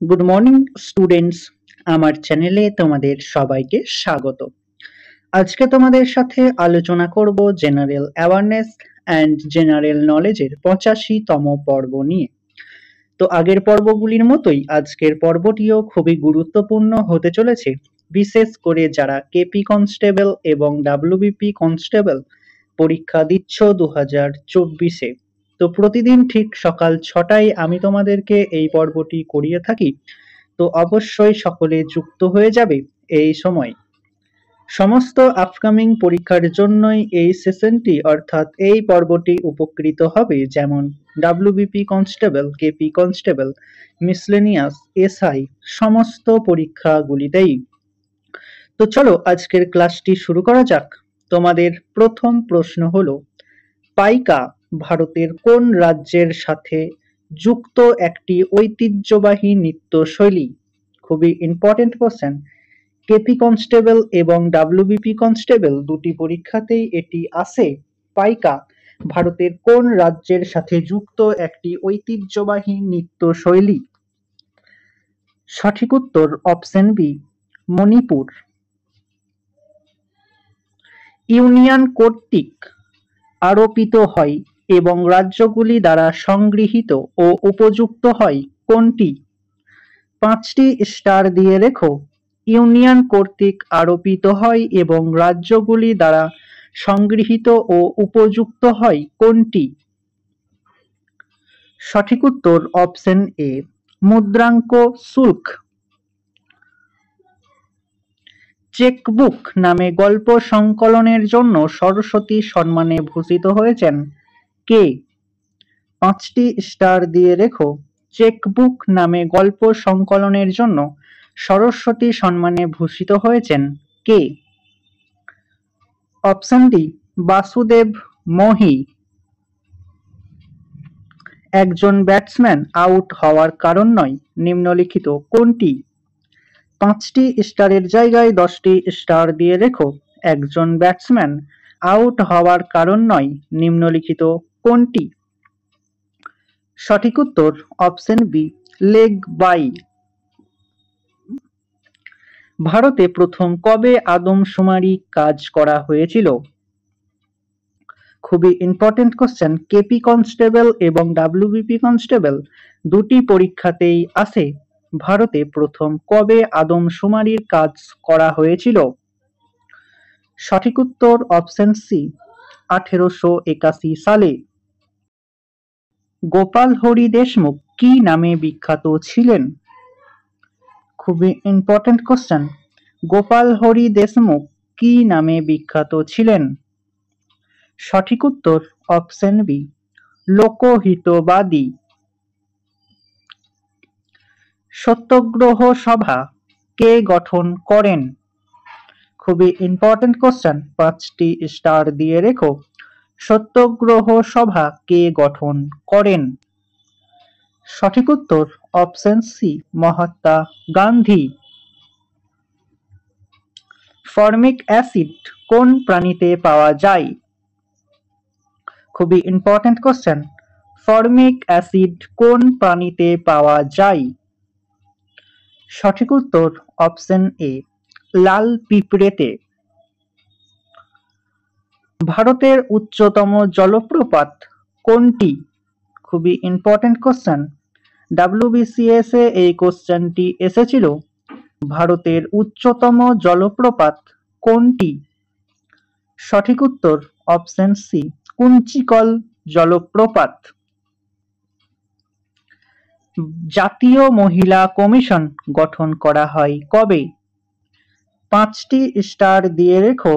Good morning students, আমার চ্যানেলে তোমাদের সবাইকে স্বাগত। আজকে তোমাদের সাথে আলোচনা করব জেনারেল অ্যাওয়ারনেস অ্যান্ড জেনারেল নলেজের 85তম পর্ব নিয়ে। তো আগের পর্বগুলির মতোই আজকের পর্বটিও খুবই গুরুত্বপূর্ণ হতে চলেছে, বিশেষ করে যারা কেপি কনস্টেবল এবং ডাব্লিউবিপি কনস্টেবল পরীক্ষা দিচ্ছ 2024-এ। তো প্রতিদিন ঠিক সকাল 6টায় আমি তোমাদেরকে এই পর্বটি করিয়ে থাকি। তো অবশ্যই সকলে যুক্ত হয়ে যাবে এই সময়। সমস্ত আপকামিং পরীক্ষার জন্যই এই সেশনটি অর্থাৎ এই পর্বটি উপকৃত হবে, যেমন WBP constable, KP constable, miscellaneous, SI সমস্ত পরীক্ষাগুলিতেই। তো চলো আজকের ক্লাসটি শুরু করা যাক। তোমাদের প্রথম প্রশ্ন হলো, পাইকা ভারতের কোন রাজ্যের সাথে যুক্ত একটি ঐতিহ্যবাহী নৃত্যশৈলী? খুবই ইম্পর্টেন্ট কোশ্চেন। কেপি কনস্টেবল এবং ডাব্লিউবিপি কনস্টেবল দুটি পরীক্ষাতেই এটি আসে। পাইকা ভারতের কোন রাজ্যের সাথে যুক্ত একটি ঐতিহ্যবাহী নৃত্যশৈলী? সঠিক উত্তর অপশন বি, মণিপুর। ইউনিয়ন কর্তৃক আরোপিত হয় এবং রাজ্যগুলি দ্বারা সংগৃহীত ও উপযুক্ত হয় কোনটি? 5টি স্টার দিয়ে লেখো। ইউনিয়ন কর্তৃক আরোপিত হয় এবং রাজ্যগুলি দ্বারা সংগৃহীত ও উপযুক্ত হয় কোনটি? সঠিক উত্তর অপশন এ, মুদ্রাঙ্ক শুল্ক। চেকবুক নামে গল্প সংকলনের জন্য সরস্বতী সম্মানে ভূষিত হয়েছেন কে? 5টি স্টার দিয়ে লেখো। চেকবুক নামে গল্প সংকলনের জন্য সরস্বতী সম্মানে ভূষিত হয়েছেন কে? Option D, Vasudev Mohi. একজন ব্যাটসম্যান আউট হওয়ার কারণ নয় নিম্নলিখিত কোনটি? 5টি স্টারের জায়গায় 10টি স্টার দিয়ে লেখো। একজন ব্যাটসম্যান আউট হওয়ার কারণ নয় নিম্নলিখিত কোনটি? সঠিক উত্তর অপশন বি, লেগ বাই। ভারতে প্রথম কবে আদমশুমারি কাজ করা হয়েছিল? খুবই ইম্পর্টেন্ট কোশ্চেন। কেপি কনস্টেবল এবং ডাব্লিউবিপি কনস্টেবল দুটি পরীক্ষাতেই আসে। ভারতে প্রথম কবে আদমশুমারির কাজ করা হয়েছিল? সঠিক উত্তর অপশন সি, 1881 সালে। গোপাল হরি দেশমুখ কি নামে বিখ্যাত ছিলেন? খুবই ইম্পর্টেন্ট কোশ্চেন। গোপাল হরি দেশমুখ কি নামে বিখ্যাত ছিলেন? সঠিক উত্তর অপশন বি, লোকহিতবাদী। সত্যাগ্রহ সভা কে গঠন করেন? খুবই ইম্পর্টেন্ট কোশ্চেন, 5টি স্টার দিয়ে রেখো। সত্যাগ্রহ সভা কে গঠন করেন? সঠিক উত্তর option C, Mahatma Gandhi. Formic acid কোন প্রাণীতে পাওয়া যায়? খুবই ইম্পর্টেন্ট কোশ্চেন। ফর্মিক অ্যাসিড কোন প্রাণীতে পাওয়া যায়? সঠিক উত্তর অপশন এ, লাল পিঁপড়েতে। ভারতের উচ্চতম জলপ্রপাত কোনটি? খুবই ইম্পর্টেন্ট কোশ্চেন। ডাব্লিউবিসিএস এ এই কোশ্চেনটি এসেছিল। ভারতের উচ্চতম জলপ্রপাত কোনটি? সঠিক উত্তর অপশন সি, কুঞ্চিকল জলপ্রপাত। জাতীয় মহিলা কমিশন গঠন করা হয় কবে? 5টি স্টার দিয়ে রেখো।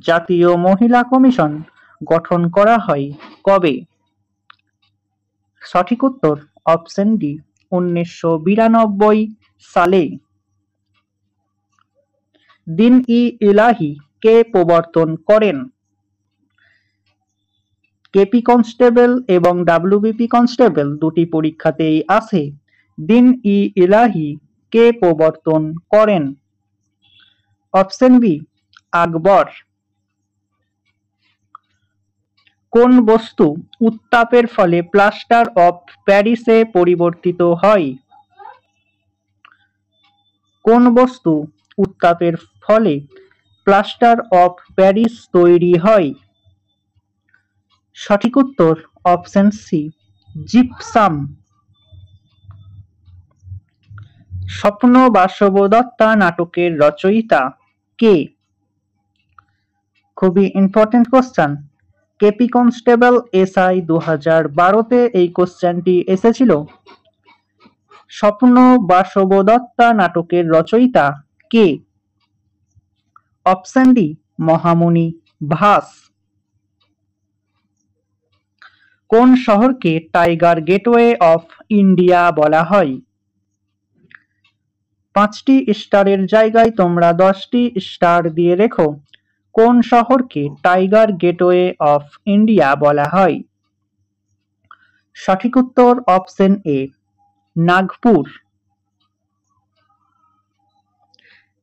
জাতীয় মহিলা কমিশন গঠন করা হয় কবে? সঠিক উত্তর অপশন ডি, 1992 সালে। দিন-ই-ইলাহি কে প্রবর্তন করেন? কেপি কনস্টেবল এবং ডাব্লিউবিপি কনস্টেবল দুটি পরীক্ষাতেই আসে। দিন-ই-ইলাহি কে প্রবর্তন করেন? অপশন বি, আকবর। কোন বস্তু উত্তাপের ফলে প্লাস্টার অফ প্যারিসে পরিবর্তিত হয়? কোন বস্তু উত্তাপের ফলে প্লাস্টার অফ প্যারিস তৈরি হয়? সঠিক উত্তর অপশন সি, জিপসাম। স্বপ্ন বাসবদত্তা নাটকের রচয়িতা কে? খুবই important question. KP constable SI 2012-তে এই কোশ্চেনটি এসেছিল। স্বপ্ন বাসবদত্তা নাটকের রচয়িতা কে? অপশন ডি, মহামণি ভাস। কোন শহরকে টাইগার গেটওয়ে অফ ইন্ডিয়া বলা হয়? 5টি স্টারের জায়গায় তোমরা 10টি স্টার দিয়ে রেখো। কোন শহরকে টাইগার গেটওয়ে অফ ইন্ডিয়া বলা হয়? সঠিক উত্তর অপশন এ, নাগপুর।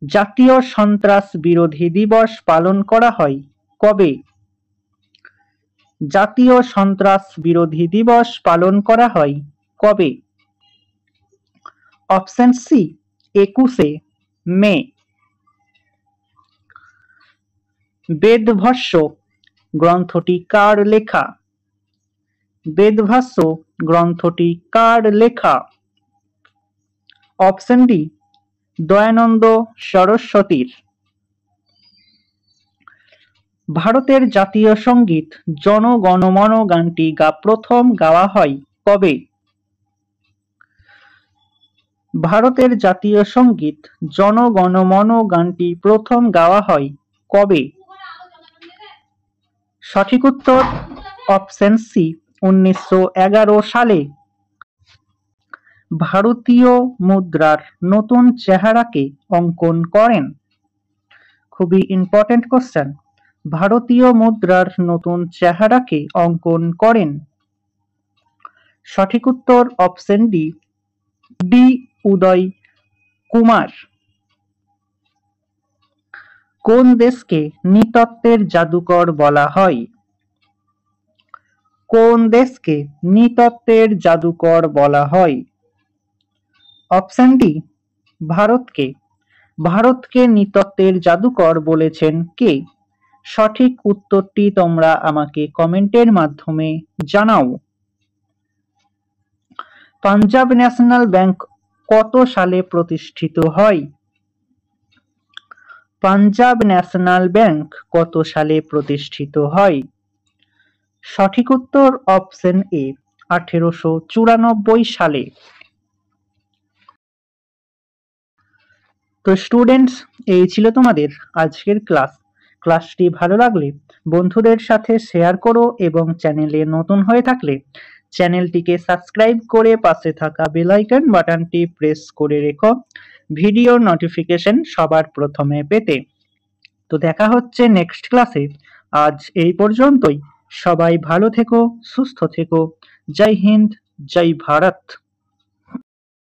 জাতীয় সন্ত্রাস বিরোধী দিবস পালন করা হয় কবে? জাতীয় সন্ত্রাস বিরোধী দিবস পালন করা হয় কবে? অপশন সি, 21শে মে। বেদভাষ্য গ্রন্থটি কার লেখা? বেদভাষ্য গ্রন্থটি কার লেখা? অপশন ডি, দয়ানন্দ সরস্বতীর। ভারতের জাতীয় সঙ্গীত জন গণ মন গানটি প্রথম গাওয়া হয় কবে? ভারতের জাতীয় সঙ্গীত জন গণ মন গানটি প্রথম গাওয়া হয় কবে? সঠিক উত্তর অপশন সি, 1911 সালে। ভারতীয় মুদ্রার নতুন চেহারাকে অঙ্কন করেন? খুবই ইম্পর্টেন্ট কোশ্চেন। ভারতীয় মুদ্রার নতুন চেহারাকে অঙ্কন করেন? সঠিক উত্তর অপশন ডি, ডি উদয় কুমার। কোন দেশকে নৃতত্ত্বের জাদুকর বলা হয়? কোন দেশকে নৃতত্ত্বের জাদুকর বলা হয়? অপশন ডি, ভারতকে। ভারতকে নৃতত্ত্বের জাদুকর বলেছেন কে? সঠিক উত্তরটি তোমরা আমাকে কমেন্টের মাধ্যমে জানাও। পাঞ্জাব ন্যাশনাল ব্যাংক কত সালে প্রতিষ্ঠিত হয়? পাঞ্জাব ন্যাশনাল ব্যাংক কত সালে প্রতিষ্ঠিত হয়? সঠিক উত্তর অপশন এ, 1894 সালে। তো স্টুডেন্টস, এই ছিল তোমাদের আজকের ক্লাস। ক্লাসটি ভালো লাগলে বন্ধুদের সাথে শেয়ার করো এবং চ্যানেলে নতুন হয়ে থাকলে চ্যানেলটিকে সাবস্ক্রাইব করে পাশে থাকা বেল আইকন বাটনটি প্রেস করে রেখো ভিডিও নোটিফিকেশন সবার প্রথমে পেতে। তো দেখা হচ্ছে নেক্সট ক্লাসে। আজ এই পর্যন্তই। সবাই ভালো থেকো, সুস্থ থেকো। জয় হিন্দ, জয় ভারত।